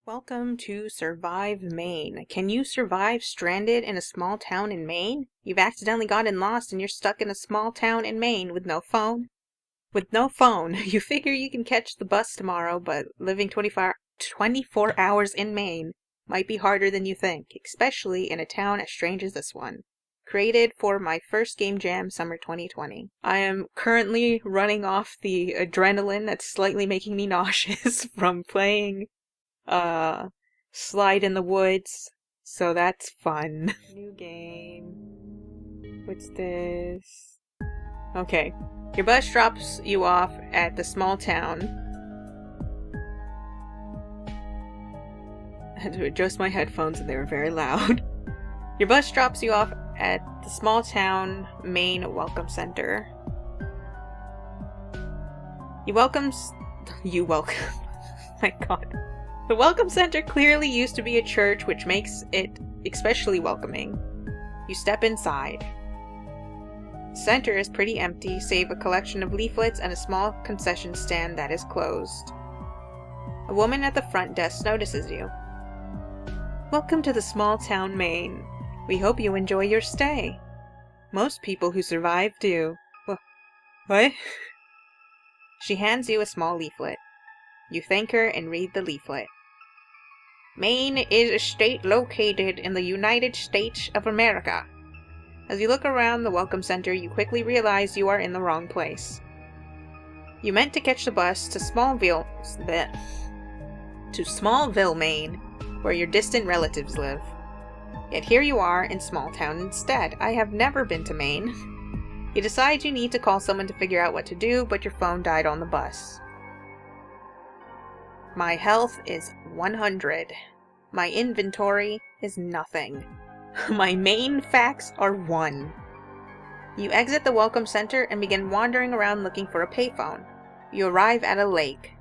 Welcome to Survive Maine. Can you survive stranded in a small town in Maine? You've accidentally gotten lost and you're stuck in a small town in Maine with no phone. With no phone, you figure you can catch the bus tomorrow, but living 24 hours in Maine might be harder than you think, especially in a town as strange as this one. Created for my first game jam summer 2020. I am currently running off the adrenaline that's slightly making me nauseous from playing Slide in the Woods, so that's fun. New game. What's this? Okay. Your bus drops you off at the small town. I had to adjust my headphones and they were very loud. Your bus drops you off at the small town Maine Welcome Center. You welcome. My god. The Welcome Center clearly used to be a church, which makes it especially welcoming. You step inside. The center is pretty empty, save a collection of leaflets and a small concession stand that is closed. A woman at the front desk notices you. Welcome to the small town Maine. We hope you enjoy your stay. Most people who survive do. What? She hands you a small leaflet. You thank her and read the leaflet. Maine is a state located in the United States of America. As you look around the Welcome Center, you quickly realize you are in the wrong place. You meant to catch the bus to Smallville, Maine, where your distant relatives live. Yet here you are in small town instead. I have never been to Maine. You decide you need to call someone to figure out what to do, but your phone died on the bus. My health is 100. My inventory is nothing. My Maine facts are 1. You exit the Welcome Center and begin wandering around looking for a payphone. You arrive at a lake.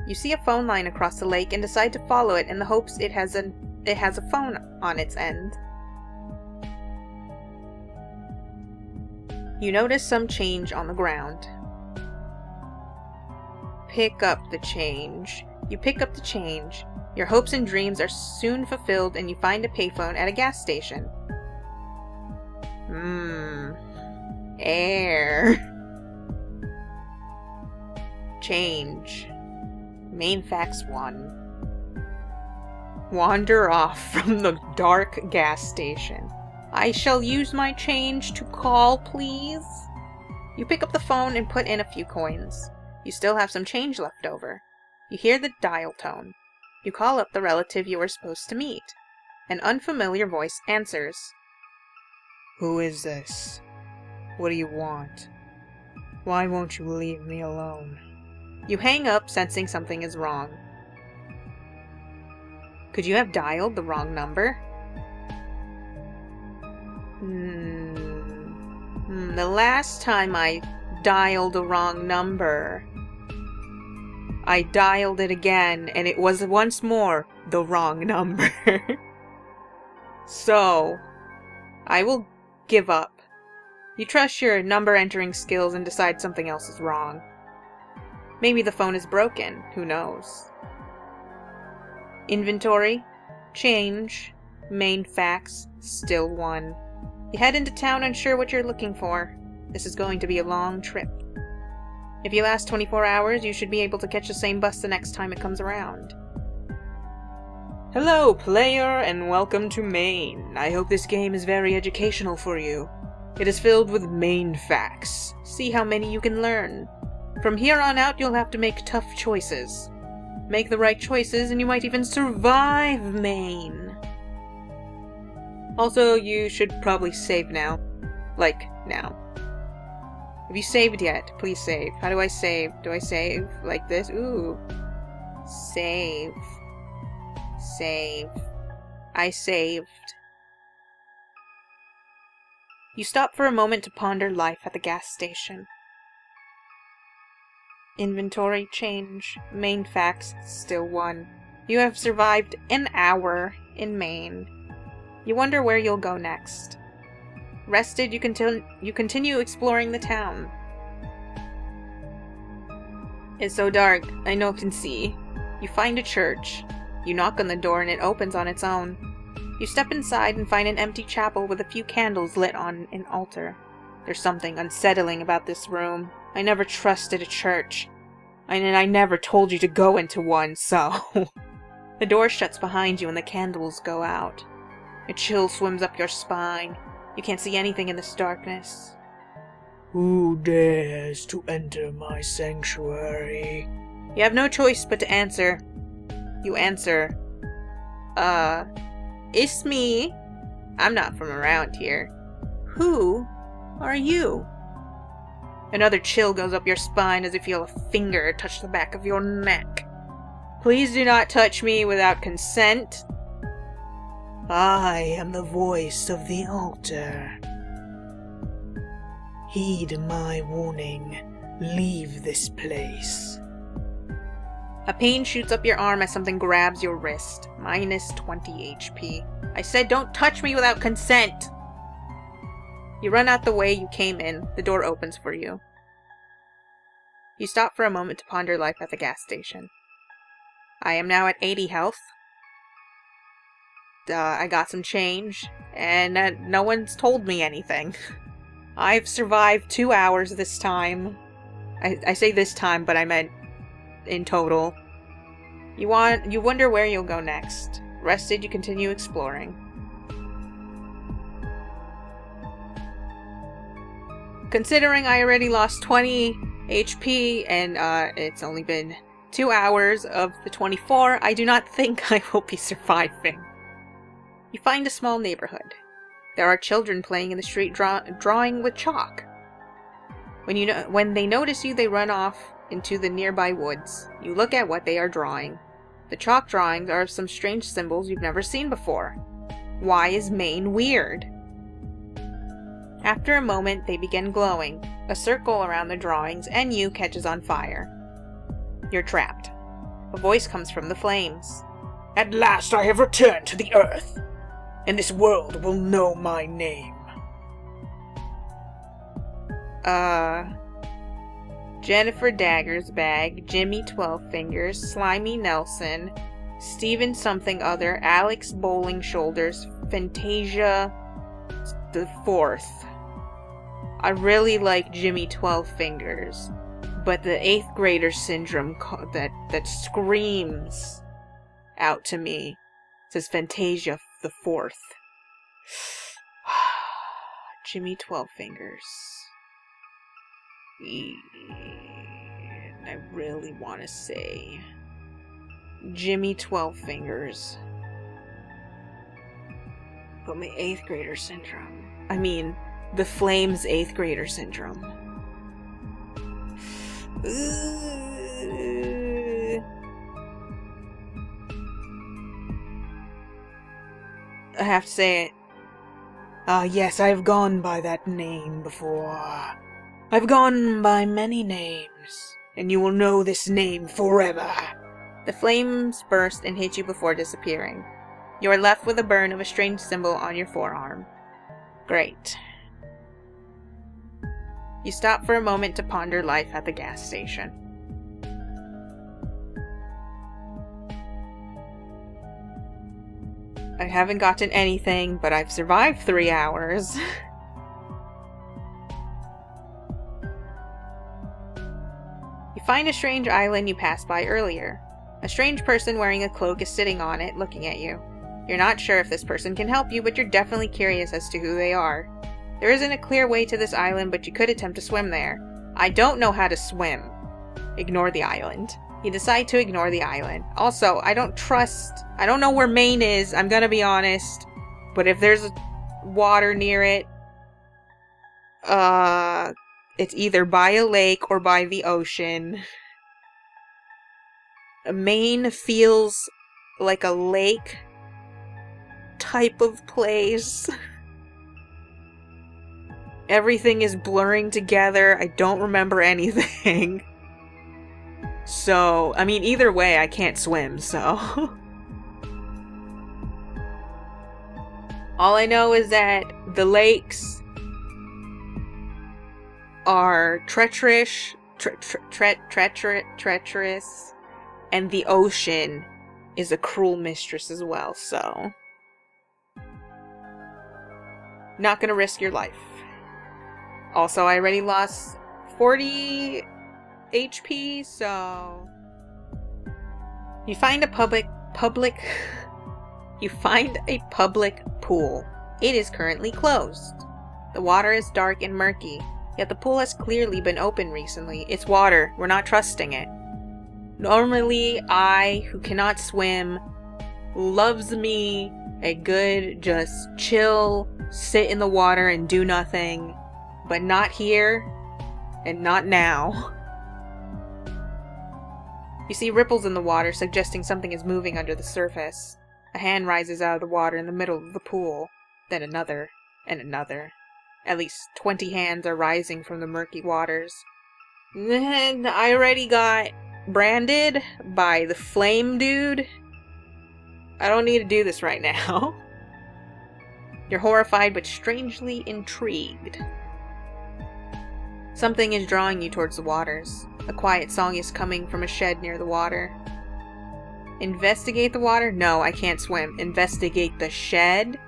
You see a phone line across the lake and decide to follow it in the hopes it has a phone on its end. You notice some change on the ground. Pick up the change. You pick up the change. Your hopes and dreams are soon fulfilled and you find a payphone at a gas station. Air. Change. Main facts 1. Wander off from the dark gas station. I shall use my change to call, please. You pick up the phone and put in a few coins. You still have some change left over. You hear the dial tone. You call up the relative you were supposed to meet. An unfamiliar voice answers. Who is this? What do you want? Why won't you leave me alone? You hang up, sensing something is wrong. Could you have dialed the wrong number? The last time I dialed the wrong number, I dialed it again, and it was once more the wrong number. So, I will give up. You trust your number entering skills and decide something else is wrong. Maybe the phone is broken, who knows. Inventory, change, main facts, still 1. You head into town unsure what you're looking for. This is going to be a long trip. If you last 24 hours, you should be able to catch the same bus the next time it comes around. Hello, player, and welcome to Maine. I hope this game is very educational for you. It is filled with Maine facts. See how many you can learn. From here on out, you'll have to make tough choices. Make the right choices, and you might even survive Maine. Also, you should probably save now. Like, now. Have you saved yet? Please save. How do I save? Do I save like this? Ooh. Save. Save. I saved. You stop for a moment to ponder life at the gas station. Inventory change. Main facts still 1. You have survived an hour in Maine. You wonder where you'll go next. Rested, you continue exploring the town. It's so dark, I no can see. You find a church. You knock on the door and it opens on its own. You step inside and find an empty chapel with a few candles lit on an altar. There's something unsettling about this room. I never trusted a church. And I never told you to go into one, so... The door shuts behind you and the candles go out. A chill swims up your spine. You can't see anything in this darkness. Who dares to enter my sanctuary? You have no choice but to answer. You answer, it's me. I'm not from around here. Who are you? Another chill goes up your spine as you feel a finger touch the back of your neck. Please do not touch me without consent. I am the voice of the altar. Heed my warning. Leave this place. A pain shoots up your arm as something grabs your wrist. Minus 20 HP. I said don't touch me without consent! You run out the way you came in. The door opens for you. You stop for a moment to ponder life at the gas station. I am now at 80 health. I got some change, and no one's told me anything. I've survived 2 hours this time. I say this time, but I meant in total. You wonder where you'll go next. Rested, you continue exploring. Considering I already lost 20 HP and it's only been 2 hours of the 24, I do not think I will be surviving. You find a small neighborhood. There are children playing in the street drawing with chalk. When they notice you, they run off into the nearby woods. You look at what they are drawing. The chalk drawings are of some strange symbols you've never seen before. Why is Maine weird? After a moment, they begin glowing. A circle around the drawings and you catches on fire. You're trapped. A voice comes from the flames. At last I have returned to the earth, and this world will know my name. Jennifer Dagger's Bag, Jimmy 12 Fingers, Slimy Nelson, Steven Something Other, Alex Bowling Shoulders, Fantasia the 4th. I really like Jimmy 12 Fingers, but the 8th grader syndrome that screams out to me says Fantasia the 4th. Jimmy 12 Fingers. I really want to say Jimmy 12 Fingers. But my 8th grader syndrome. I mean, the Flames 8th grader syndrome. I have to say it. Yes, I have gone by that name before. I've gone by many names, and you will know this name forever. The flames burst and hit you before disappearing. You are left with a burn of a strange symbol on your forearm. Great. You stop for a moment to ponder life at the gas station. I haven't gotten anything, but I've survived 3 hours. You find a strange island you passed by earlier. A strange person wearing a cloak is sitting on it, looking at you. You're not sure if this person can help you, but you're definitely curious as to who they are. There isn't a clear way to this island, but you could attempt to swim there. I don't know how to swim. Ignore the island. You decide to ignore the island. Also, I don't know where Maine is, I'm gonna be honest. But if there's water near it, it's either by a lake or by the ocean. Maine feels like a lake type of place. Everything is blurring together. I don't remember anything. So, I mean, either way, I can't swim, so. All I know is that the lakes are treacherous, And the ocean is a cruel mistress as well, so... not gonna risk your life. Also, I already lost 40 HP, so... You find a public pool. It is currently closed. The water is dark and murky, yet the pool has clearly been opened recently. It's water. We're not trusting it. Normally, I, who cannot swim, loves me a good, just chill, sit in the water and do nothing. But not here, and not now. You see ripples in the water, suggesting something is moving under the surface. A hand rises out of the water in the middle of the pool. Then another, and another. At least 20 hands are rising from the murky waters. And I already got branded by the flame dude. I don't need to do this right now. You're horrified but strangely intrigued. Something is drawing you towards the waters. A quiet song is coming from a shed near the water. Investigate the water? No, I can't swim. Investigate the shed?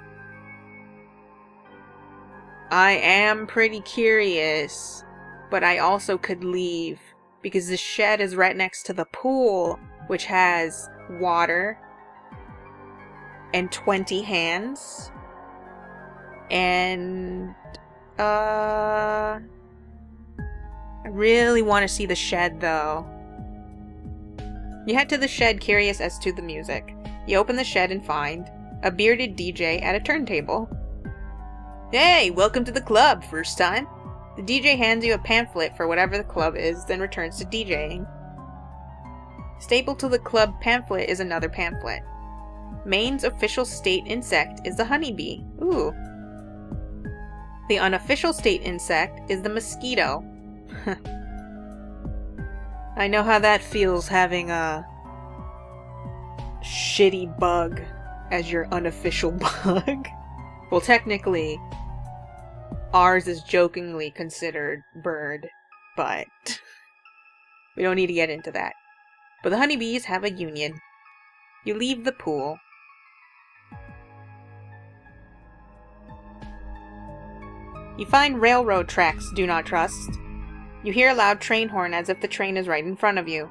I am pretty curious, but I also could leave because the shed is right next to the pool, which has water and 20 hands. And I really want to see the shed though. You head to the shed curious as to the music. You open the shed and find a bearded DJ at a turntable. Hey, welcome to the club, first time? The DJ hands you a pamphlet for whatever the club is, then returns to DJing. Stapled to the club pamphlet is another pamphlet. Maine's official state insect is the honeybee. Ooh. The unofficial state insect is the mosquito. I know how that feels, having a shitty bug as your unofficial bug. Well, technically, ours is jokingly considered bird, but we don't need to get into that. But the honeybees have a union. You leave the pool. You find railroad tracks do not trust. You hear a loud train horn as if the train is right in front of you.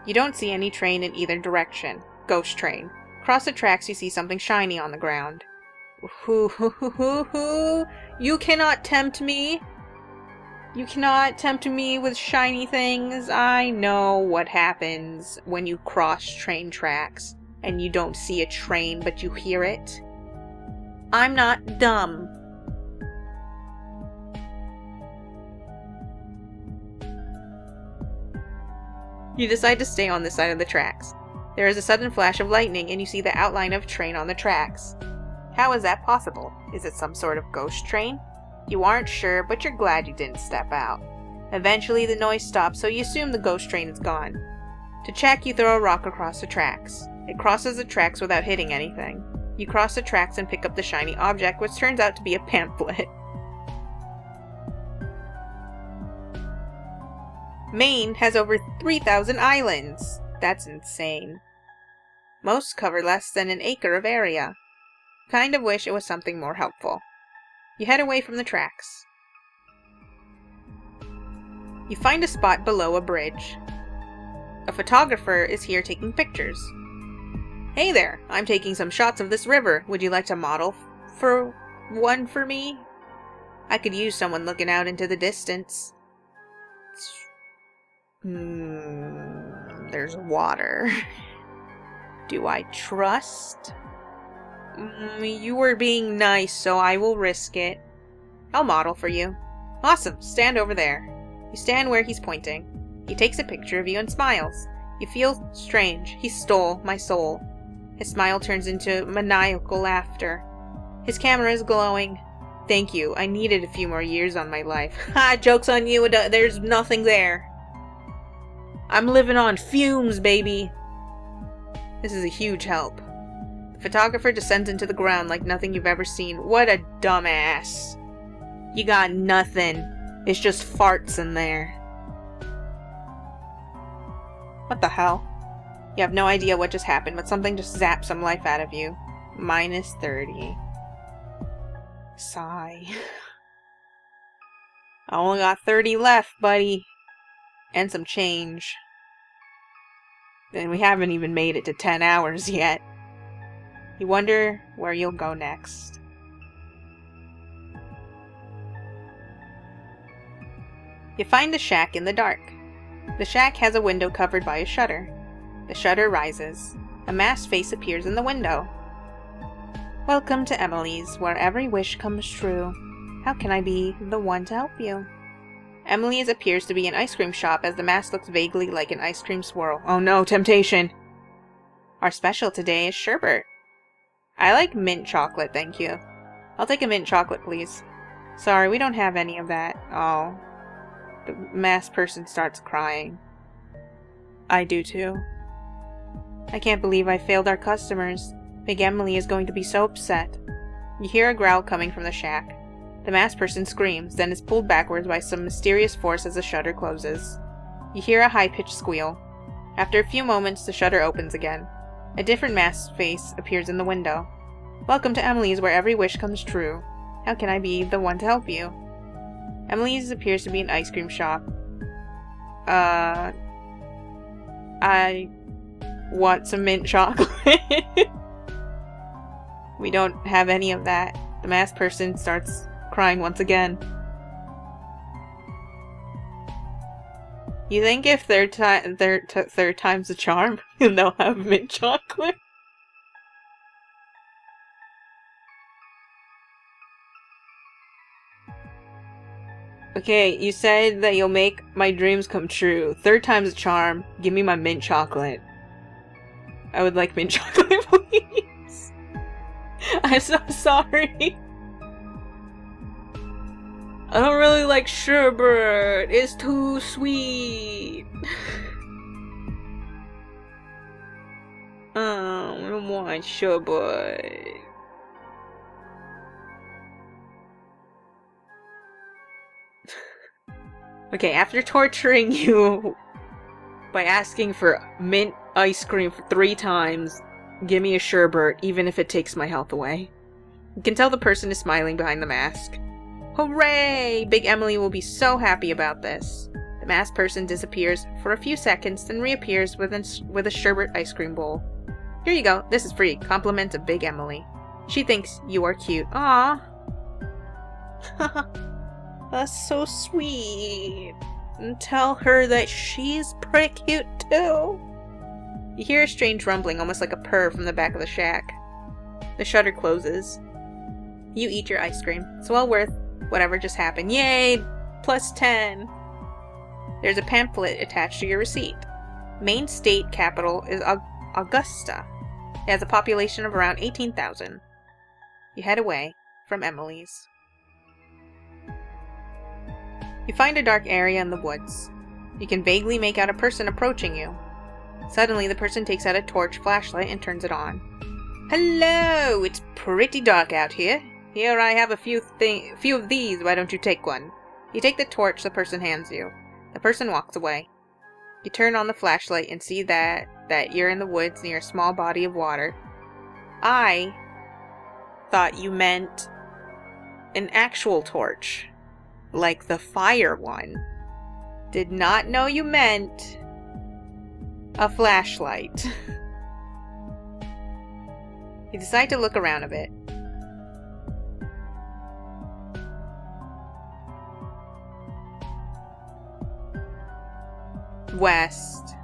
You don't see any train in either direction. Ghost train. Across the tracks you see something shiny on the ground. You cannot tempt me. You cannot tempt me with shiny things. I know what happens when you cross train tracks and you don't see a train but you hear it. I'm not dumb. You decide to stay on this side of the tracks. There is a sudden flash of lightning and you see the outline of a train on the tracks. How is that possible? Is it some sort of ghost train? You aren't sure, but you're glad you didn't step out. Eventually the noise stops, so you assume the ghost train is gone. To check, you throw a rock across the tracks. It crosses the tracks without hitting anything. You cross the tracks and pick up the shiny object, which turns out to be a pamphlet. Maine has over 3,000 islands. That's insane. Most cover less than an acre of area. Kind of wish it was something more helpful. You head away from the tracks. You find a spot below a bridge. A photographer is here taking pictures. Hey there, I'm taking some shots of this river. Would you like to model for one for me? I could use someone looking out into the distance. There's water. Do I trust? You were being nice, so I will risk it. I'll model for you. Awesome, stand over there. You stand where he's pointing. He takes a picture of you and smiles. You feel strange. He stole my soul. His smile turns into maniacal laughter. His camera is glowing. Thank you, I needed a few more years on my life. Ha, joke's on you, there's nothing there. I'm living on fumes, baby. This is a huge help. The photographer descends into the ground like nothing you've ever seen. What a dumbass. You got nothing. It's just farts in there. What the hell? You have no idea what just happened, but something just zapped some life out of you. Minus 30. Sigh. I only got 30 left, buddy. And some change. And we haven't even made it to 10 hours yet. You wonder where you'll go next. You find the shack in the dark. The shack has a window covered by a shutter. The shutter rises. A masked face appears in the window. Welcome to Emily's, where every wish comes true. How can I be the one to help you? Emily's appears to be an ice cream shop as the mask looks vaguely like an ice cream swirl. Oh no, temptation! Our special today is sherbet. I like mint chocolate, thank you. I'll take a mint chocolate, please. Sorry, we don't have any of that. Oh. The masked person starts crying. I do too. I can't believe I failed our customers. Big Emily is going to be so upset. You hear a growl coming from the shack. The masked person screams, then is pulled backwards by some mysterious force as the shutter closes. You hear a high-pitched squeal. After a few moments, the shutter opens again. A different masked face appears in the window. Welcome to Emily's, where every wish comes true. How can I be the one to help you? Emily's appears to be an ice cream shop. I want some mint chocolate. We don't have any of that. The masked person starts crying once again. You think if third time's the charm, they'll have mint chocolate? Okay, you said that you'll make my dreams come true. Third time's the charm. Give me my mint chocolate. I would like mint chocolate, please. I'm so sorry. I don't really like sherbet. It's too sweet. I don't want sherbet. Okay, after torturing you by asking for mint ice cream for 3 times, give me a sherbet, even if it takes my health away. You can tell the person is smiling behind the mask. Hooray! Big Emily will be so happy about this. The masked person disappears for a few seconds, then reappears with a sherbet ice cream bowl. Here you go, this is free. Compliment of Big Emily. She thinks you are cute. Aww. That's so sweet. And tell her that she's pretty cute too. You hear a strange rumbling, almost like a purr from the back of the shack. The shutter closes. You eat your ice cream. It's well worth whatever just happened. Yay! Plus 10. There's a pamphlet attached to your receipt. Maine state capital is Augusta. It has a population of around 18,000. You head away from Emily's. You find a dark area in the woods. You can vaguely make out a person approaching you. Suddenly, the person takes out a torch flashlight and turns it on. Hello! It's pretty dark out here. Here I have a few of these. Why don't you take one? You take the torch the person hands you. The person walks away. You turn on the flashlight and see that you're in the woods near a small body of water. I thought you meant an actual torch. Like the fire one. Did not know you meant a flashlight. You decide to look around a bit. West.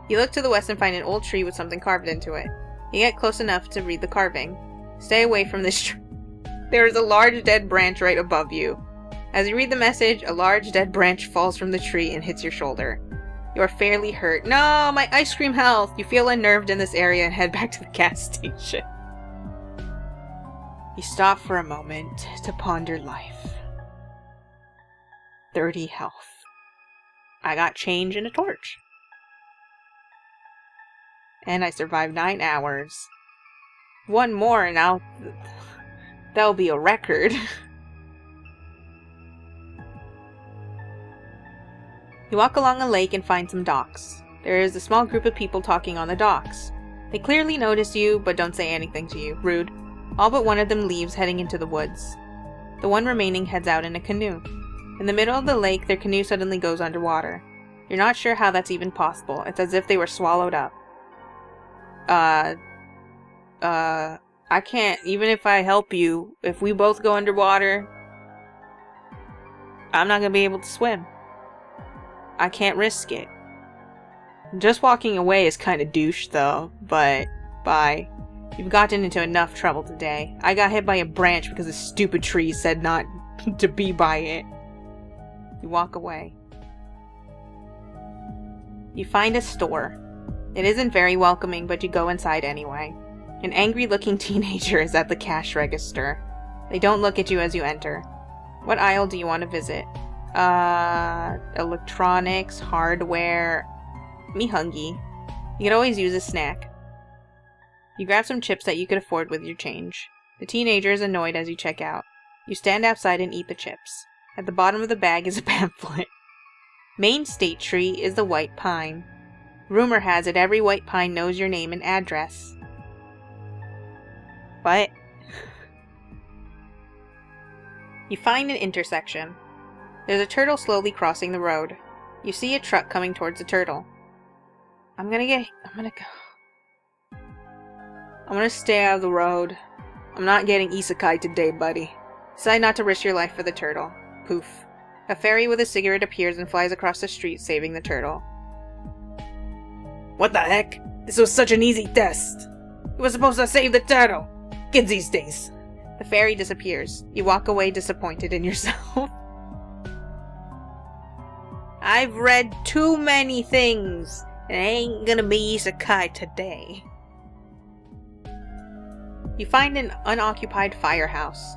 You look to the west and find an old tree with something carved into it. You get close enough to read the carving. Stay away from this tree. There is a large dead branch right above you. As you read the message, a large dead branch falls from the tree and hits your shoulder. You are fairly hurt. No, my ice cream health! You feel unnerved in this area and head back to the gas station. You stop for a moment to ponder life. 30 health. I got change and a torch. And I survived 9 hours. One more and that'll be a record. You walk along a lake and find some docks. There is a small group of people talking on the docks. They clearly notice you, but don't say anything to you. Rude. All but one of them leaves, heading into the woods. The one remaining heads out in a canoe. In the middle of the lake, their canoe suddenly goes underwater. You're not sure how that's even possible. It's as if they were swallowed up. I can't, even if I help you, if we both go underwater, I'm not gonna be able to swim. I can't risk it. Just walking away is kind of douche though, but bye. You've gotten into enough trouble today. I got hit by a branch because a stupid tree said not to be by it. You walk away. You find a store. It isn't very welcoming, but you go inside anyway. An angry-looking teenager is at the cash register. They don't look at you as you enter. What aisle do you want to visit? Electronics, hardware. Me hungry. You could always use a snack. You grab some chips that you could afford with your change. The teenager is annoyed as you check out. You stand outside and eat the chips. At the bottom of the bag is a pamphlet. Maine state tree is the white pine. Rumor has it every white pine knows your name and address. What? You find an intersection. There's a turtle slowly crossing the road. You see a truck coming towards the turtle. I'm gonna stay out of the road. I'm not getting isekai today, buddy. Decide not to risk your life for the turtle. Poof. A fairy with a cigarette appears and flies across the street, saving the turtle. What the heck? This was such an easy test. You were supposed to save the turtle. Kids these days. The fairy disappears. You walk away disappointed in yourself. I've read too many things, and I ain't gonna be isekai today. You find an unoccupied firehouse.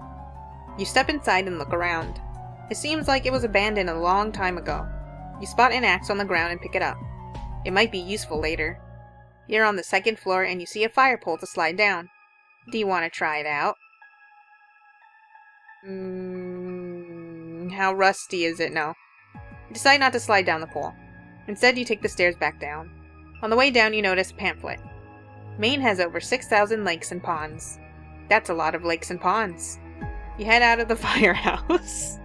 You step inside and look around. It seems like it was abandoned a long time ago. You spot an axe on the ground and pick it up. It might be useful later. You're on the second floor and you see a fire pole to slide down. Do you want to try it out? How rusty is it? No. You decide not to slide down the pole. Instead, you take the stairs back down. On the way down, you notice a pamphlet. Maine has over 6,000 lakes and ponds. That's a lot of lakes and ponds. You head out of the firehouse.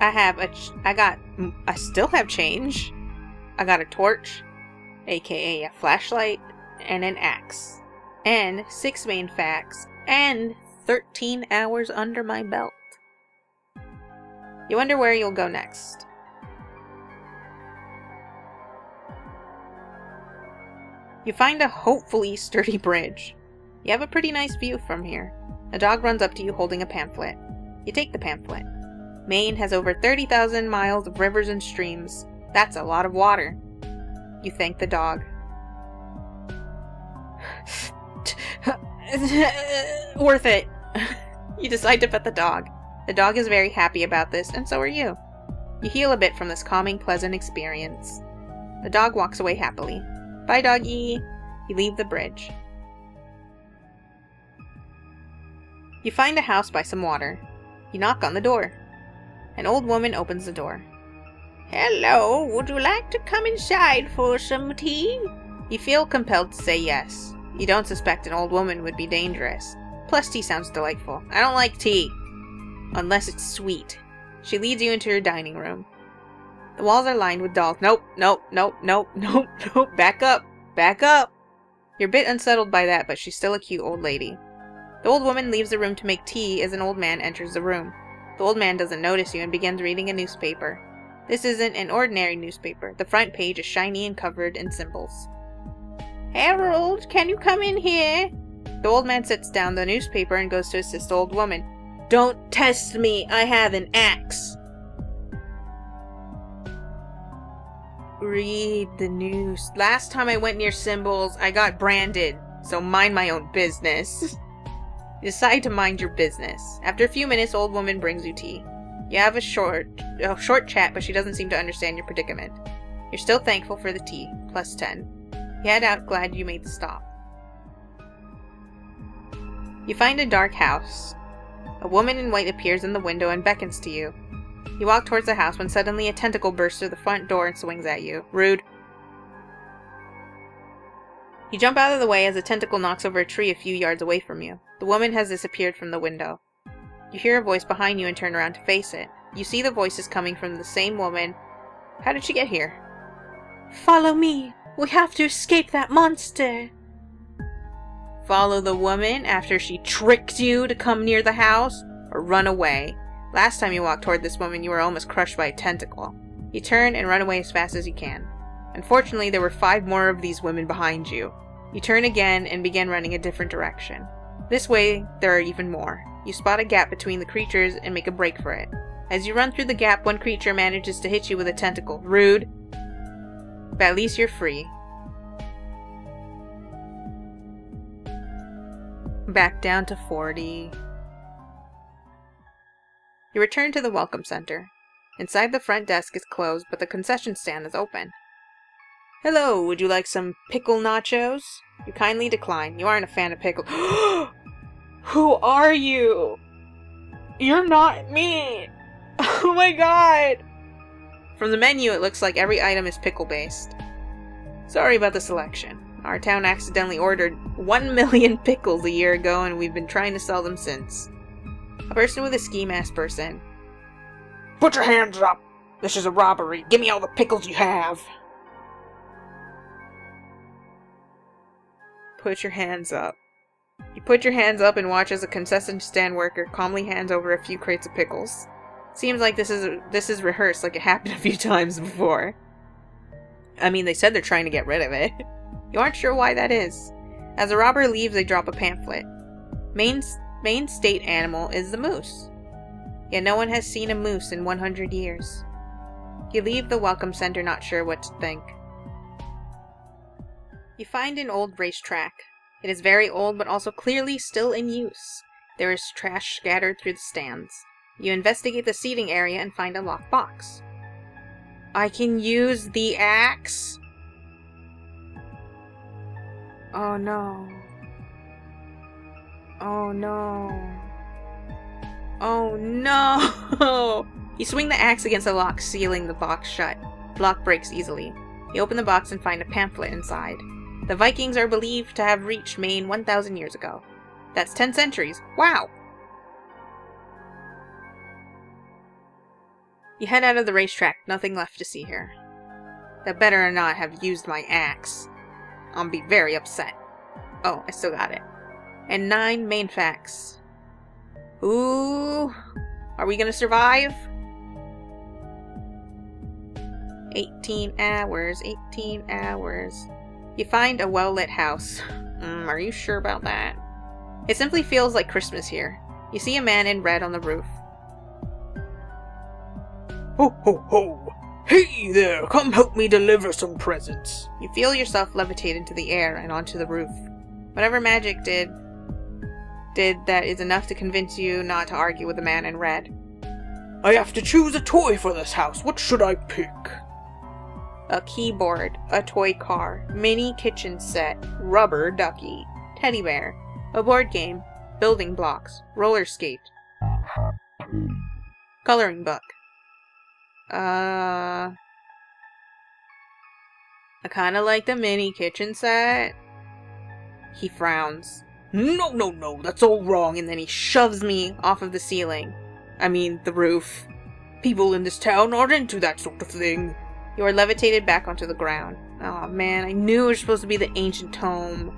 I still have change. I got a torch, aka a flashlight, and an axe. And 6 main facts, and 13 hours under my belt. You wonder where you'll go next. You find a hopefully sturdy bridge. You have a pretty nice view from here. A dog runs up to you holding a pamphlet. You take the pamphlet. Maine has over 30,000 miles of rivers and streams. That's a lot of water. You thank the dog. Worth it. You decide to pet the dog. The dog is very happy about this, and so are you. You heal a bit from this calming, pleasant experience. The dog walks away happily. Bye, doggy. You leave the bridge. You find a house by some water. You knock on the door. An old woman opens the door. Hello, would you like to come inside for some tea? You feel compelled to say yes. You don't suspect an old woman would be dangerous. Plus, tea sounds delightful. I don't like tea. Unless it's sweet. She leads you into her dining room. The walls are lined with dolls. Nope. Back up. You're a bit unsettled by that, but she's still a cute old lady. The old woman leaves the room to make tea as an old man enters the room. The old man doesn't notice you and begins reading a newspaper. This isn't an ordinary newspaper. The front page is shiny and covered in symbols. Harold, can you come in here? The old man sets down the newspaper and goes to assist the old woman. Don't test me. I have an axe. Read the news. Last time I went near symbols, I got branded. So mind my own business. You decide to mind your business. After a few minutes, old woman brings you tea. You have a short chat, but she doesn't seem to understand your predicament. You're still thankful for the tea, plus 10. You head out glad you made the stop. You find a dark house. A woman in white appears in the window and beckons to you. You walk towards the house when suddenly a tentacle bursts through the front door and swings at you. Rude. You jump out of the way as a tentacle knocks over a tree a few yards away from you. The woman has disappeared from the window. You hear a voice behind you and turn around to face it. You see the voice is coming from the same woman. How did she get here? Follow me. We have to escape that monster. Follow the woman after she tricked you to come near the house, or run away. Last time you walked toward this woman, you were almost crushed by a tentacle. You turn and run away as fast as you can. Unfortunately, there were 5 more of these women behind you. You turn again and begin running a different direction. This way, there are even more. You spot a gap between the creatures and make a break for it. As you run through the gap, one creature manages to hit you with a tentacle. Rude. But at least you're free. Back down to 40. You return to the Welcome Center. Inside, the front desk is closed, but the concession stand is open. Hello, would you like some pickle nachos? You kindly decline. You aren't a fan of pickle. Who are you? You're not me. Oh my god. From the menu, it looks like every item is pickle-based. Sorry about the selection. Our town accidentally ordered 1 million pickles a year ago, and we've been trying to sell them since. A person with a ski mask bursts in. Put your hands up! This is a robbery. Give me all the pickles you have. Put your hands up. You put your hands up and watch as a concession stand worker calmly hands over a few crates of pickles. Seems like this is rehearsed, like it happened a few times before. I mean, they said they're trying to get rid of it. You aren't sure why that is. As the robber leaves, they drop a pamphlet. Maine's state animal is the moose. Yet no one has seen a moose in 100 years. You leave the Welcome Center not sure what to think. You find an old racetrack. It is very old, but also clearly still in use. There is trash scattered through the stands. You investigate the seating area and find a locked box. I can use the axe? Oh no. Oh no. Oh no! You swing the axe against the lock, sealing the box shut. The lock breaks easily. You open the box and find a pamphlet inside. The Vikings are believed to have reached Maine 1,000 years ago. That's 10 centuries. Wow! You head out of the racetrack, nothing left to see here. That better not have used my axe. I'll be very upset. Oh, I still got it. And 9 main facts. Ooh, are we gonna survive? 18 hours, 18 hours. You find a well-lit house. Are you sure about that? It simply feels like Christmas here. You see a man in red on the roof. Ho ho ho! Hey there, come help me deliver some presents. You feel yourself levitate into the air and onto the roof. Whatever magic did that is enough to convince you not to argue with the man in red. I have to choose a toy for this house. What should I pick? A keyboard, a toy car, mini kitchen set, rubber ducky, teddy bear, a board game, building blocks, roller skate, coloring book. I kinda like the mini kitchen set. He frowns. No, that's all wrong. And then he shoves me off of the ceiling. I mean, the roof. People in this town aren't into that sort of thing. You are levitated back onto the ground. Oh man, I knew it was supposed to be the ancient tome.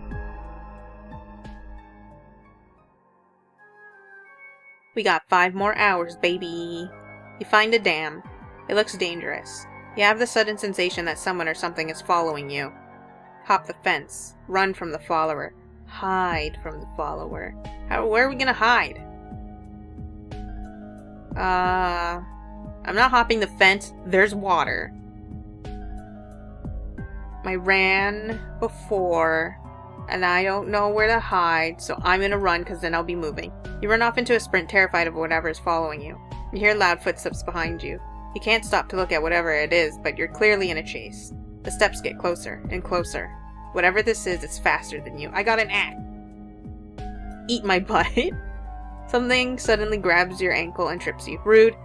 We got 5 more hours, baby. You find a dam. It looks dangerous. You have the sudden sensation that someone or something is following you. Hop the fence. Run from the follower. Hide from the follower. Where are we gonna hide? I'm not hopping the fence. There's water. I ran before, and I don't know where to hide, so I'm gonna run because then I'll be moving. You run off into a sprint, terrified of whatever is following you. You hear loud footsteps behind you. You can't stop to look at whatever it is, but you're clearly in a chase. The steps get closer and closer. Whatever this is, it's faster than you. I got an axe. Eat my butt. Something suddenly grabs your ankle and trips you. Rude.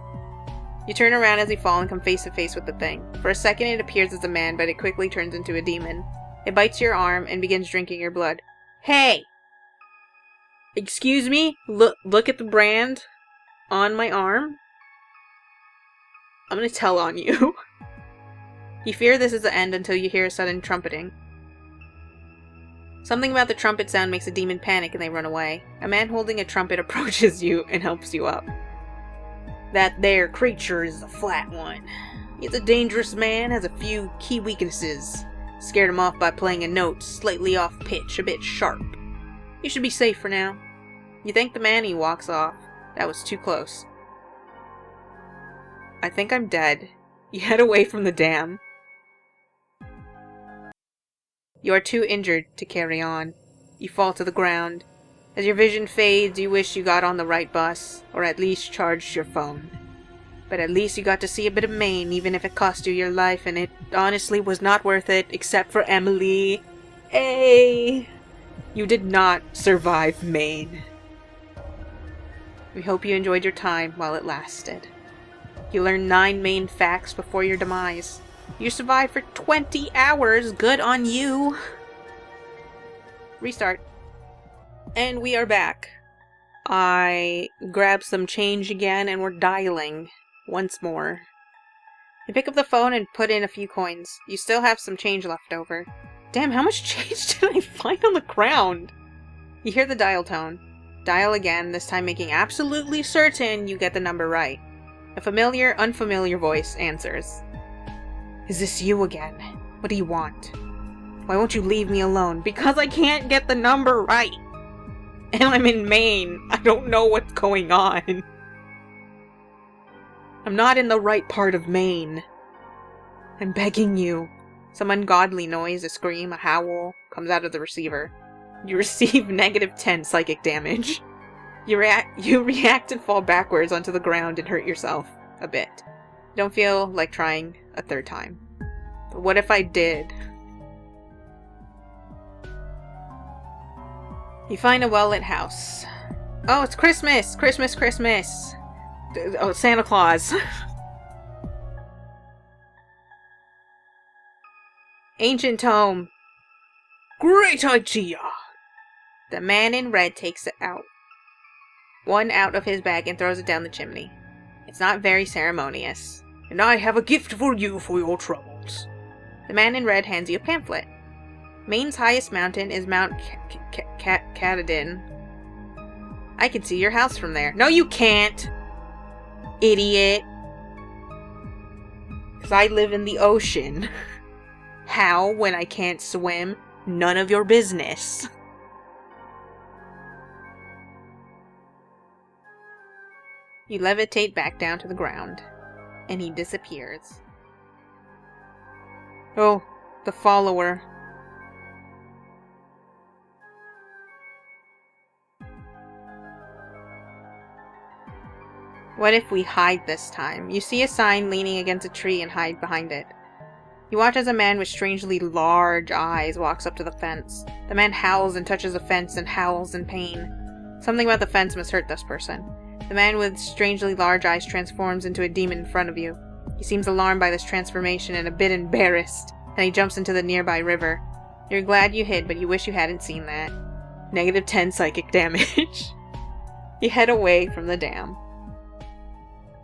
You turn around as you fall and come face to face with the thing. For a second it appears as a man, but it quickly turns into a demon. It bites your arm and begins drinking your blood. Hey! Excuse me? Look at the brand on my arm. I'm gonna tell on you. You fear this is the end until you hear a sudden trumpeting. Something about the trumpet sound makes the demon panic and they run away. A man holding a trumpet approaches you and helps you up. That there creature is a flat one. He's a dangerous man, has a few key weaknesses. Scared him off by playing a note slightly off pitch, a bit sharp. You should be safe for now. You thank the man and he walks off. That was too close. I think I'm dead. You head away from the dam. You are too injured to carry on. You fall to the ground. As your vision fades, you wish you got on the right bus, or at least charged your phone. But at least you got to see a bit of Maine, even if it cost you your life, and it honestly was not worth it, except for Emily. Hey! You did not survive Maine. We hope you enjoyed your time while it lasted. You learned 9 Maine facts before your demise. You survived for 20 hours, good on you! Restart. And we are back. I grabbed some change again and we're dialing once more. You pick up the phone and put in a few coins. You still have some change left over. Damn, how much change did I find on the ground? You hear the dial tone. Dial again, this time making absolutely certain you get the number right. A familiar, unfamiliar voice answers. Is this you again? What do you want? Why won't you leave me alone? Because I can't get the number right! And I'm in Maine. I don't know what's going on. I'm not in the right part of Maine. I'm begging you. Some ungodly noise, a scream, a howl, comes out of the receiver. You receive -10 psychic damage. You react and fall backwards onto the ground and hurt yourself a bit. You don't feel like trying a third time. But what if I did? You find a well-lit house. Oh, it's Christmas! Christmas, Christmas! Oh, Santa Claus. Ancient home. Great idea! The man in red takes it out. One out of his bag and throws it down the chimney. It's not very ceremonious. And I have a gift for you for your troubles. The man in red hands you a pamphlet. Maine's highest mountain is Mount Katahdin. I can see your house from there. No, you can't! Idiot! Because I live in the ocean. How, when I can't swim? None of your business. You levitate back down to the ground, and he disappears. Oh, the follower. What if we hide this time? You see a sign leaning against a tree and hide behind it. You watch as a man with strangely large eyes walks up to the fence. The man howls and touches the fence and howls in pain. Something about the fence must hurt this person. The man with strangely large eyes transforms into a demon in front of you. He seems alarmed by this transformation and a bit embarrassed, and he jumps into the nearby river. You're glad you hid, but you wish you hadn't seen that. -10 psychic damage. You head away from the dam.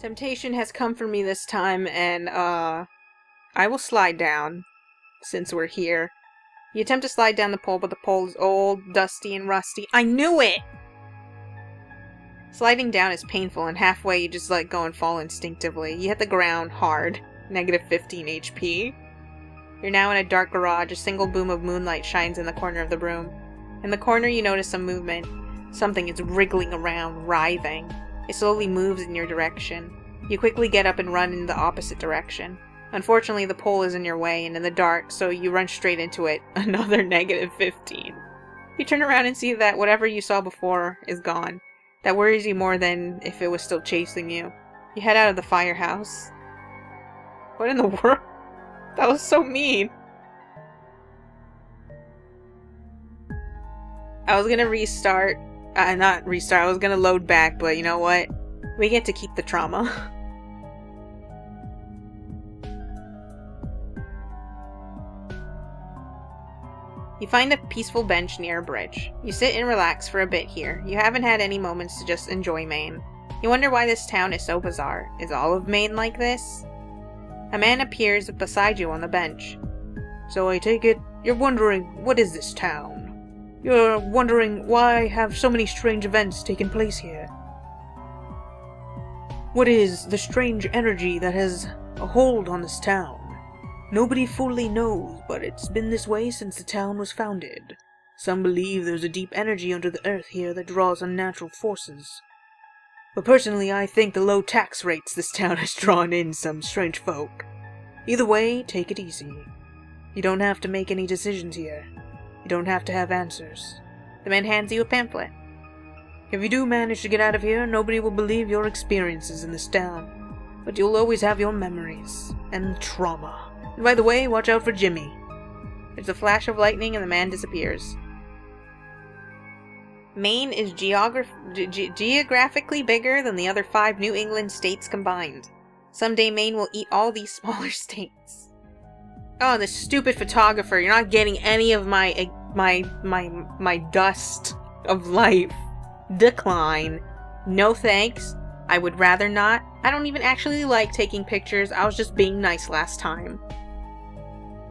Temptation has come for me this time, and, I will slide down, since we're here. You attempt to slide down the pole, but the pole is old, dusty, and rusty. I knew it! Sliding down is painful, and halfway you just let go and fall instinctively. You hit the ground hard. -15 HP. You're now in a dark garage. A single boom of moonlight shines in the corner of the room. In the corner you notice some movement. Something is wriggling around, writhing. It slowly moves in your direction. You quickly get up and run in the opposite direction. Unfortunately, the pole is in your way and in the dark, so you run straight into it. Another -15. You turn around and see that whatever you saw before is gone. That worries you more than if it was still chasing you. You head out of the firehouse. What in the world? That was so mean. I was gonna restart. Not restart, I was gonna load back, but you know what? We get to keep the trauma. You find a peaceful bench near a bridge. You sit and relax for a bit here. You haven't had any moments to just enjoy Maine. You wonder why this town is so bizarre. Is all of Maine like this? A man appears beside you on the bench. So I take it you're wondering, what is this town? You're wondering why have so many strange events taken place here? What is the strange energy that has a hold on this town? Nobody fully knows, but it's been this way since the town was founded. Some believe there's a deep energy under the earth here that draws unnatural forces. But personally, I think the low tax rates this town has drawn in some strange folk. Either way, take it easy. You don't have to make any decisions here. You don't have to have answers. The man hands you a pamphlet. If you do manage to get out of here, nobody will believe your experiences in this town. But you'll always have your memories and trauma. And by the way, watch out for Jimmy. There's a flash of lightning and the man disappears. Maine is geographically bigger than the other 5 New England states combined. Someday Maine will eat all these smaller states. Oh, this stupid photographer, you're not getting any of my dust of life. Decline. No thanks. I would rather not. I don't even actually like taking pictures. I was just being nice last time.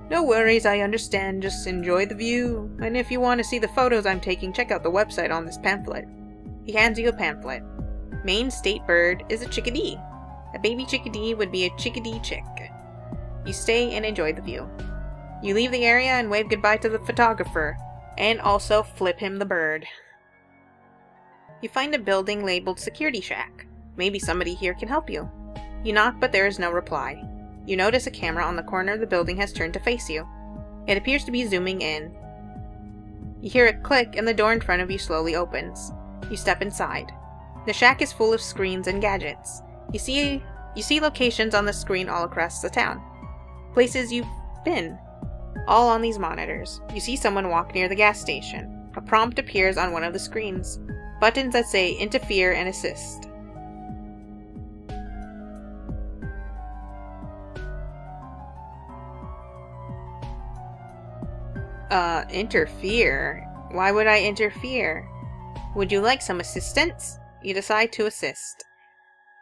No worries, I understand. Just enjoy the view. And if you want to see the photos I'm taking, check out the website on this pamphlet. He hands you a pamphlet. Maine's state bird is a chickadee. A baby chickadee would be a chickadee chick. You stay and enjoy the view. You leave the area and wave goodbye to the photographer, and also flip him the bird. You find a building labeled Security Shack. Maybe somebody here can help you. You knock, but there is no reply. You notice a camera on the corner of the building has turned to face you. It appears to be zooming in. You hear a click and the door in front of you slowly opens. You step inside. The shack is full of screens and gadgets. You see locations on the screen all across the town. Places you've been. All on these monitors. You see someone walk near the gas station. A prompt appears on one of the screens. Buttons that say interfere and assist. Interfere? Why would I interfere? Would you like some assistance? You decide to assist.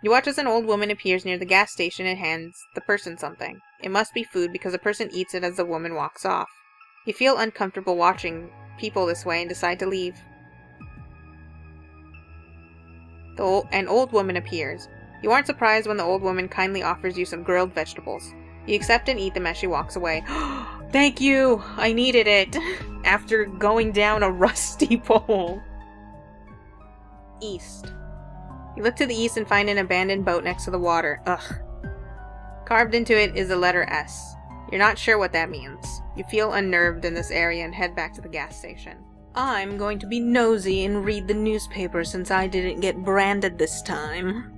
You watch as an old woman appears near the gas station and hands the person something. It must be food because the person eats it as the woman walks off. You feel uncomfortable watching people this way and decide to leave. An old woman appears. You aren't surprised when the old woman kindly offers you some grilled vegetables. You accept and eat them as she walks away. Thank you! I needed it! After going down a rusty pole. East. You look to the east and find an abandoned boat next to the water. Ugh. Carved into it is the letter S. You're not sure what that means. You feel unnerved in this area and head back to the gas station. I'm going to be nosy and read the newspaper since I didn't get branded this time.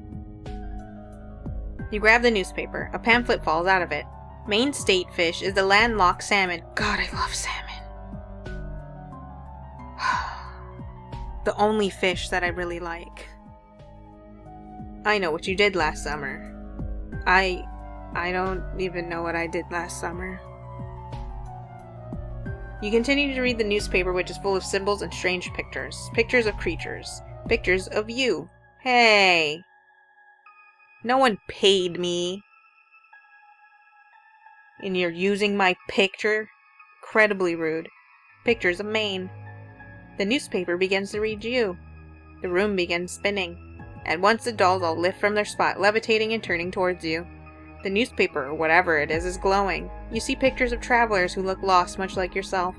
You grab the newspaper. A pamphlet falls out of it. Maine state fish is the landlocked salmon. God, I love salmon. The only fish that I really like. I know what you did last summer. I don't even know what I did last summer. You continue to read the newspaper, which is full of symbols and strange pictures. Pictures of creatures. Pictures of you. Hey! No one paid me. And you're using my picture? Incredibly rude. Pictures of Maine. The newspaper begins to read you. The room begins spinning. At once the dolls all lift from their spot, levitating and turning towards you. The newspaper, or whatever it is glowing. You see pictures of travelers who look lost, much like yourself.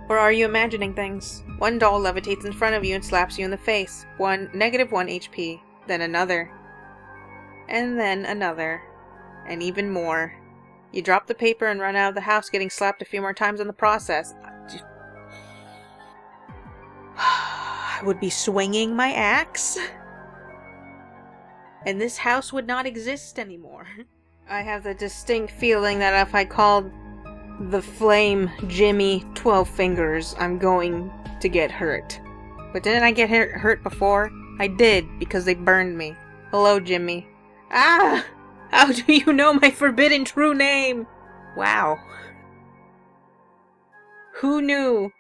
Or are you imagining things? One doll levitates in front of you and slaps you in the face. -1 HP. Then another. And then another. And even more. You drop the paper and run out of the house, getting slapped a few more times in the process. I would be swinging my axe. And this house would not exist anymore. I have the distinct feeling that if I called the flame Jimmy 12 Fingers, I'm going to get hurt. But didn't I get hurt before? I did, because they burned me. Hello, Jimmy. Ah! How do you know my forbidden true name? Wow. Who knew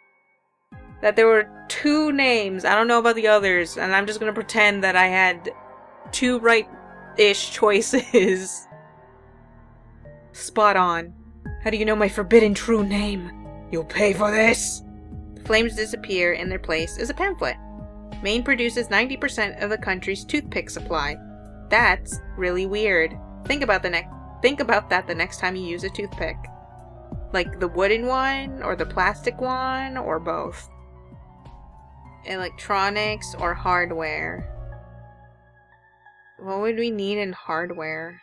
that there were 2 names? I don't know about the others, and I'm just gonna pretend that I had 2 right-ish choices. Spot on. How do you know my forbidden true name? You'll pay for this! The flames disappear. In their place is a pamphlet. Maine produces 90% of the country's toothpick supply. That's really weird. Think about that the next time you use a toothpick. Like the wooden one, or the plastic one, or both. Electronics or hardware. What would we need in hardware?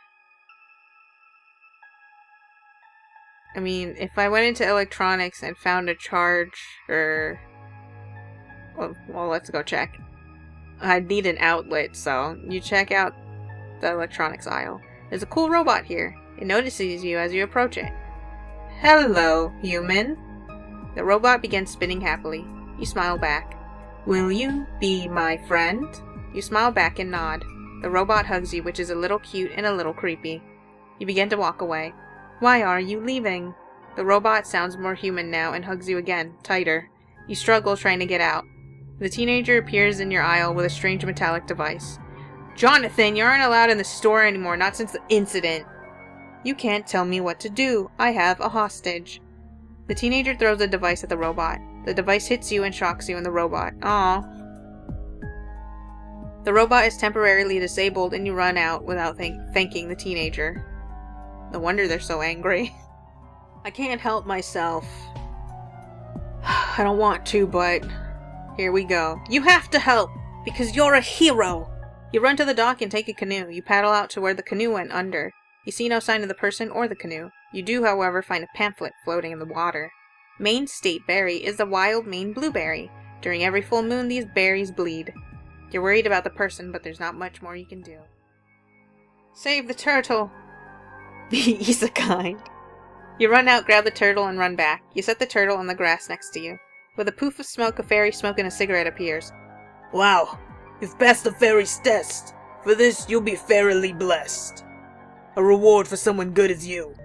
I mean, if I went into electronics and found a charger... Well, let's go check. I'd need an outlet, so you check out the electronics aisle. There's a cool robot here. It notices you as you approach it. Hello, human. The robot begins spinning happily. You smile back. Will you be my friend? You smile back and nod. The robot hugs you, which is a little cute and a little creepy. You begin to walk away. Why are you leaving? The robot sounds more human now and hugs you again, tighter. You struggle trying to get out. The teenager appears in your aisle with a strange metallic device. Jonathan, you aren't allowed in the store anymore, not since the incident. You can't tell me what to do. I have a hostage. The teenager throws the device at the robot. The device hits you and shocks you in the robot. Aww. The robot is temporarily disabled and you run out without thanking the teenager. No wonder they're so angry. I can't help myself. I don't want to, but here we go. You have to help, because you're a hero! You run to the dock and take a canoe. You paddle out to where the canoe went under. You see no sign of the person or the canoe. You do, however, find a pamphlet floating in the water. Maine state berry is the wild Maine blueberry. During every full moon, these berries bleed. You're worried about the person, but there's not much more you can do. Save the turtle! Be isekai. You run out, grab the turtle, and run back. You set the turtle on the grass next to you. With a poof of smoke, a fairy smoking a cigarette appears. Wow, you've passed the fairy's test. For this, you'll be fairly blessed. A reward for someone good as you.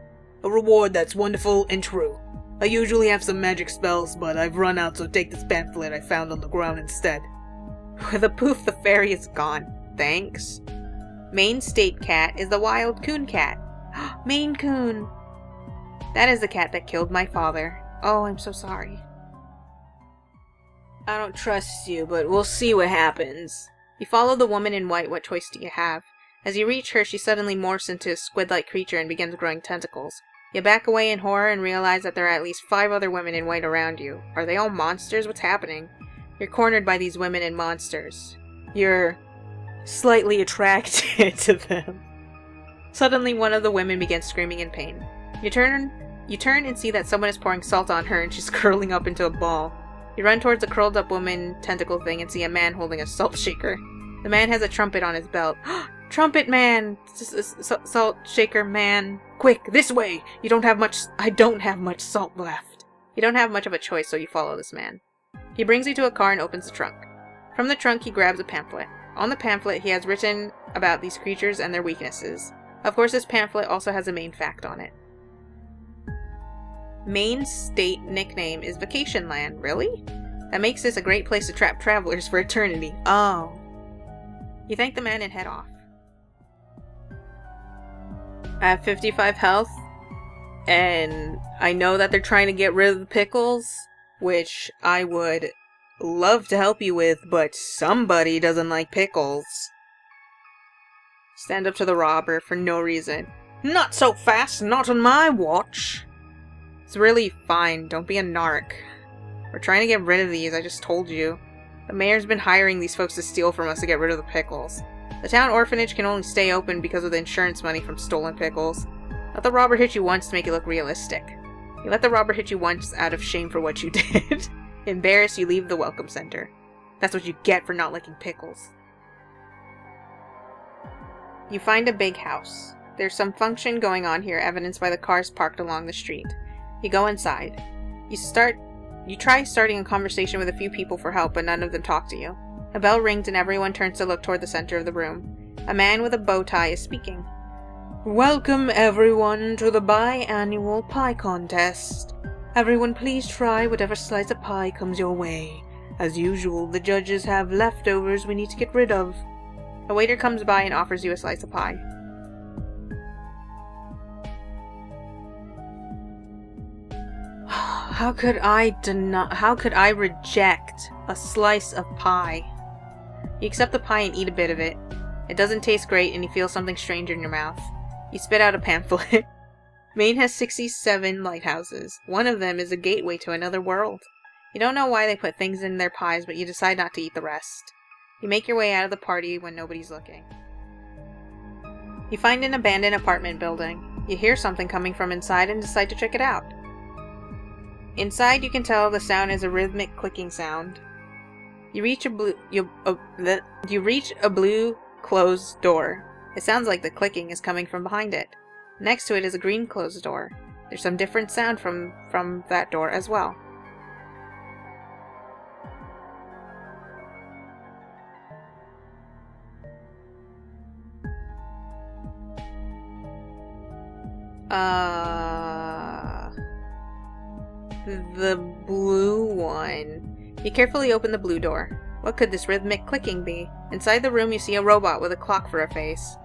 A reward that's wonderful and true. I usually have some magic spells, but I've run out, so take this pamphlet I found on the ground instead. With a poof, the fairy is gone. Thanks. Maine state cat is the wild coon cat. Maine Coon! That is the cat that killed my father. Oh, I'm so sorry. I don't trust you, but we'll see what happens. You follow the woman in white. What choice do you have? As you reach her, she suddenly morphs into a squid-like creature and begins growing tentacles. You back away in horror and realize that there are at least 5 other women in white around you. Are they all monsters? What's happening? You're cornered by these women and monsters. You're slightly attracted to them. Suddenly, one of the women begins screaming in pain. You turn and see that someone is pouring salt on her and she's curling up into a ball. You run towards the curled up woman tentacle thing and see a man holding a salt shaker. The man has a trumpet on his belt. Trumpet man! Salt shaker man. Quick, this way! I don't have much salt left. You don't have much of a choice, so you follow this man. He brings you to a car and opens the trunk. From the trunk, he grabs a pamphlet. On the pamphlet, he has written about these creatures and their weaknesses. Of course, this pamphlet also has a Maine fact on it. Maine's state nickname is Vacation Land. Really? That makes this a great place to trap travelers for eternity. Oh. You thank the man and head off. I have 55 health, and I know that they're trying to get rid of the pickles, which I would love to help you with, but somebody doesn't like pickles. Stand up to the robber for no reason. Not so fast, not on my watch. It's really fine, don't be a narc. We're trying to get rid of these, I just told you. The mayor's been hiring these folks to steal from us to get rid of the pickles. The town orphanage can only stay open because of the insurance money from stolen pickles. Let the robber hit you once to make it look realistic. You let the robber hit you once out of shame for what you did. Embarrassed, you leave the welcome center. That's what you get for not liking pickles. You find a big house. There's some function going on here, evidenced by the cars parked along the street. You go inside. You try starting a conversation with a few people for help, but none of them talk to you. A bell rings and everyone turns to look toward the center of the room. A man with a bow tie is speaking. Welcome everyone to the biannual pie contest. Everyone please try whatever slice of pie comes your way. As usual, the judges have leftovers we need to get rid of. A waiter comes by and offers you a slice of pie. How could I reject a slice of pie? You accept the pie and eat a bit of it. It doesn't taste great and you feel something strange in your mouth. You spit out a pamphlet. Maine has 67 lighthouses. One of them is a gateway to another world. You don't know why they put things in their pies, but you decide not to eat the rest. You make your way out of the party when nobody's looking. You find an abandoned apartment building. You hear something coming from inside and decide to check it out. Inside, you can tell the sound is a rhythmic clicking sound. You reach a blue closed door. It sounds like the clicking is coming from behind it. Next to it is a green closed door. There's some different sound from that door as well. The blue one. You carefully open the blue door. What could this rhythmic clicking be? Inside the room you see a robot with a clock for a face.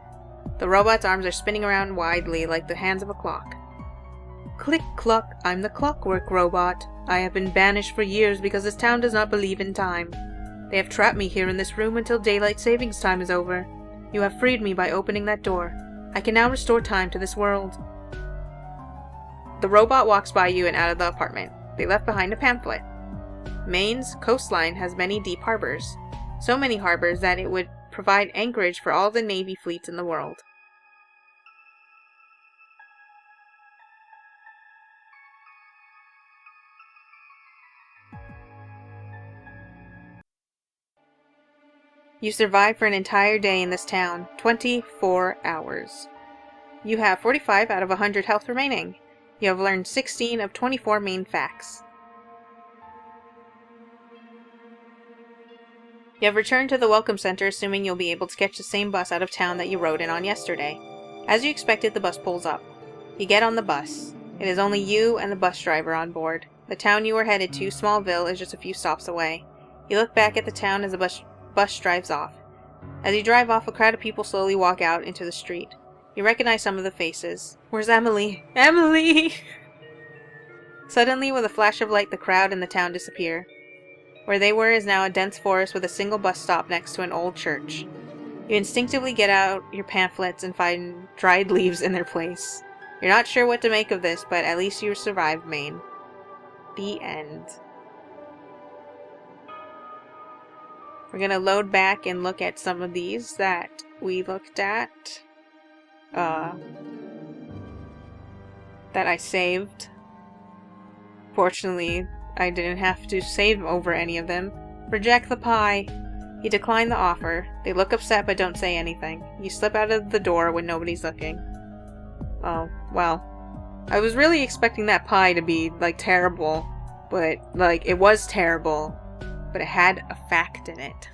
The robot's arms are spinning around widely like the hands of a clock. Click clock, I'm the clockwork robot. I have been banished for years because this town does not believe in time. They have trapped me here in this room until daylight savings time is over. You have freed me by opening that door. I can now restore time to this world. The robot walks by you and out of the apartment. They left behind a pamphlet. Maine's coastline has many deep harbors. So many harbors that it would provide anchorage for all the navy fleets in the world. You survive for an entire day in this town, 24 hours. You have 45 out of 100 health remaining. You have learned 16 of 24 main facts. You have returned to the Welcome Center assuming you'll be able to catch the same bus out of town that you rode in on yesterday. As you expected, the bus pulls up. You get on the bus. It is only you and the bus driver on board. The town you are headed to, Smallville, is just a few stops away. You look back at the town as the bus drives off. As you drive off, a crowd of people slowly walk out into the street. You recognize some of the faces. Where's Emily? Emily! Suddenly, with a flash of light, the crowd and the town disappear. Where they were is now a dense forest with a single bus stop next to an old church. You instinctively get out your pamphlets and find dried leaves in their place. You're not sure what to make of this, but at least you survived Maine. The end. We're gonna load back and look at some of these that we looked at. That I saved. Fortunately, I didn't have to save over any of them. Reject the pie. You decline the offer. They look upset but don't say anything. You slip out of the door when nobody's looking. Oh, well. I was really expecting that pie to be, terrible. But, it was terrible. But it had a fact in it.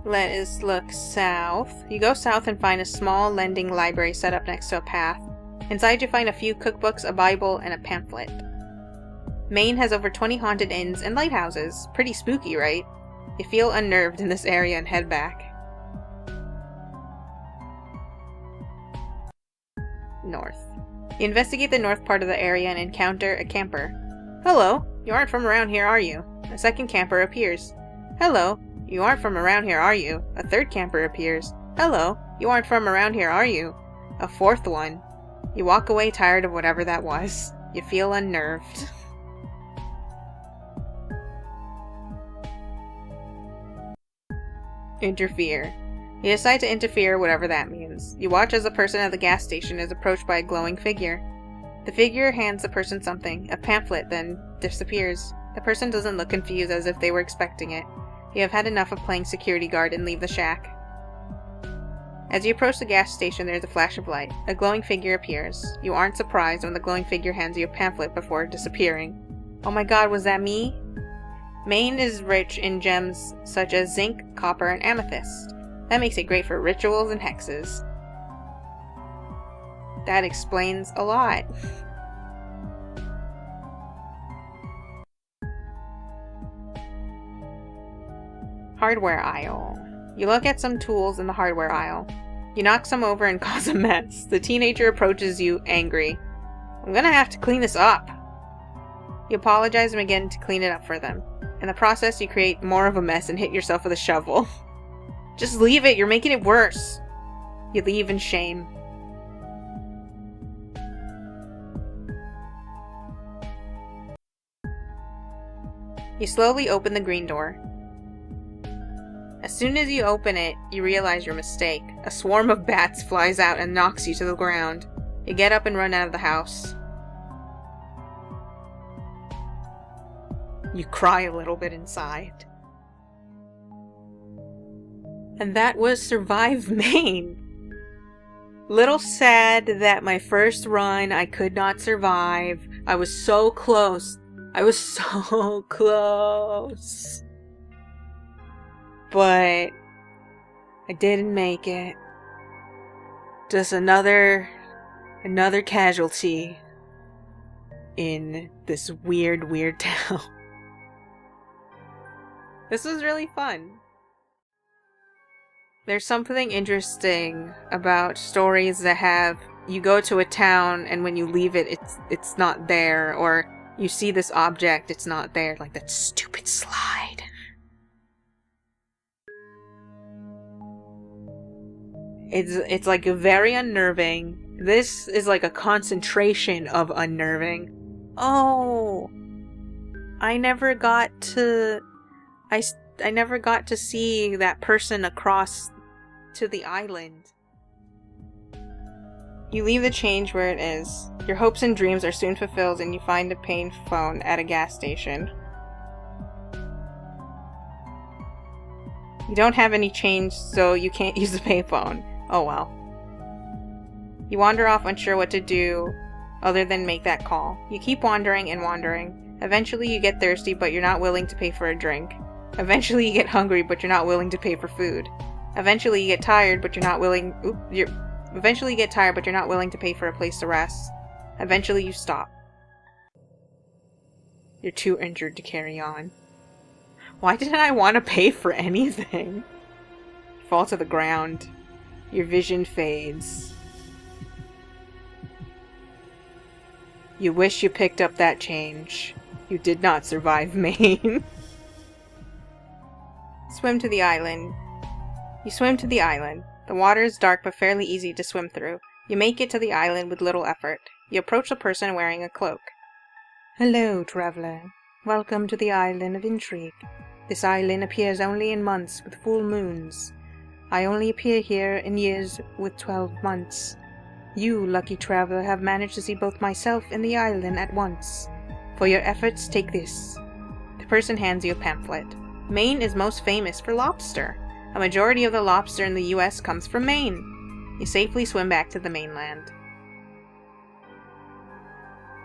Let us look south. You go south and find a small lending library set up next to a path. Inside you find a few cookbooks, a Bible, and a pamphlet. Maine has over 20 haunted inns and lighthouses. Pretty spooky, right? You feel unnerved in this area and head back. North. You investigate the north part of the area and encounter a camper. Hello, you aren't from around here, are you? A second camper appears. Hello, you aren't from around here, are you? A third camper appears. Hello, you aren't from around here, are you? A fourth one. You walk away tired of whatever that was. You feel unnerved. Interfere. You decide to interfere, whatever that means. You watch as a person at the gas station is approached by a glowing figure. The figure hands the person something, a pamphlet, then disappears. The person doesn't look confused as if they were expecting it. You have had enough of playing security guard and leave the shack. As you approach the gas station, there's a flash of light. A glowing figure appears. You aren't surprised when the glowing figure hands you a pamphlet before disappearing. Oh my god, was that me? Maine is rich in gems such as zinc, copper, and amethyst. That makes it great for rituals and hexes. That explains a lot. Hardware aisle. You look at some tools in the hardware aisle. You knock some over and cause a mess. The teenager approaches you, angry. I'm gonna have to clean this up. You apologize and begin to clean it up for them. In the process, you create more of a mess and hit yourself with a shovel. Just leave it, you're making it worse. You leave in shame. You slowly open the green door. As soon as you open it, you realize your mistake. A swarm of bats flies out and knocks you to the ground. You get up and run out of the house. You cry a little bit inside. And that was Survive Maine. Little sad that my first run I could not survive. I was so close. I was so close. But I didn't make it. Just another casualty in this weird town. This was really fun. There's something interesting about stories that have you go to a town and when you leave it, it's not there, or you see this object, it's not there, like that stupid slide. It's like very unnerving. This is like a concentration of unnerving. Oh, I never got to see that person across to the island. You leave the change where it is. Your hopes and dreams are soon fulfilled and you find a payphone at a gas station. You don't have any change, so you can't use the payphone. Oh well. You wander off unsure what to do other than make that call. You keep wandering and wandering. Eventually you get thirsty, but you're not willing to pay for a drink. Eventually you get hungry, but you're not willing to pay for food. Eventually you get tired, but you're not willing to pay for a place to rest. Eventually you stop. You're too injured to carry on. Why didn't I want to pay for anything? You fall to the ground. Your vision fades. You wish you picked up that change. You did not survive Maine. Swim to the island. You swim to the island. The water is dark but fairly easy to swim through. You make it to the island with little effort. You approach the person wearing a cloak. Hello, traveler. Welcome to the island of intrigue. This island appears only in months with full moons. I only appear here in years with 12 months. You, lucky traveler, have managed to see both myself and the island at once. For your efforts, take this. The person hands you a pamphlet. Maine is most famous for lobster. A majority of the lobster in the US comes from Maine. You safely swim back to the mainland.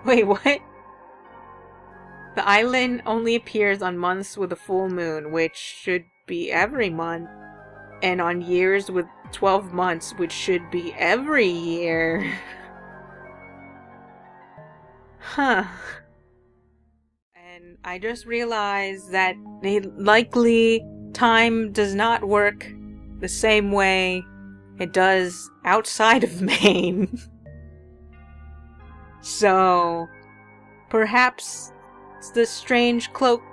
Wait, what? The island only appears on months with a full moon, which should be every month. And on years with 12 months, which should be every year. Huh. And I just realized that likely time does not work the same way it does outside of Maine. So, perhaps the strange cloak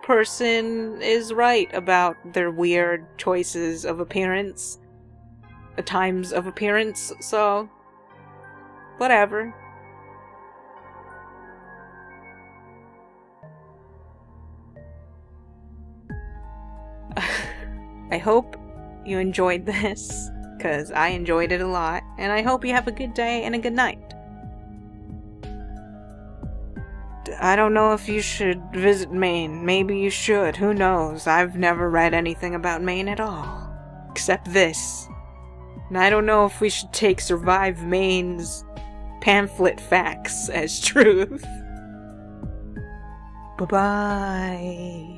person is right about their weird choices of appearance, times of appearance, so whatever. I hope you enjoyed this, because I enjoyed it a lot, and I hope you have a good day and a good night. I don't know if you should visit Maine. Maybe you should. Who knows? I've never read anything about Maine at all. Except this. And I don't know if we should take Survive Maine's pamphlet facts as truth. Bye-bye.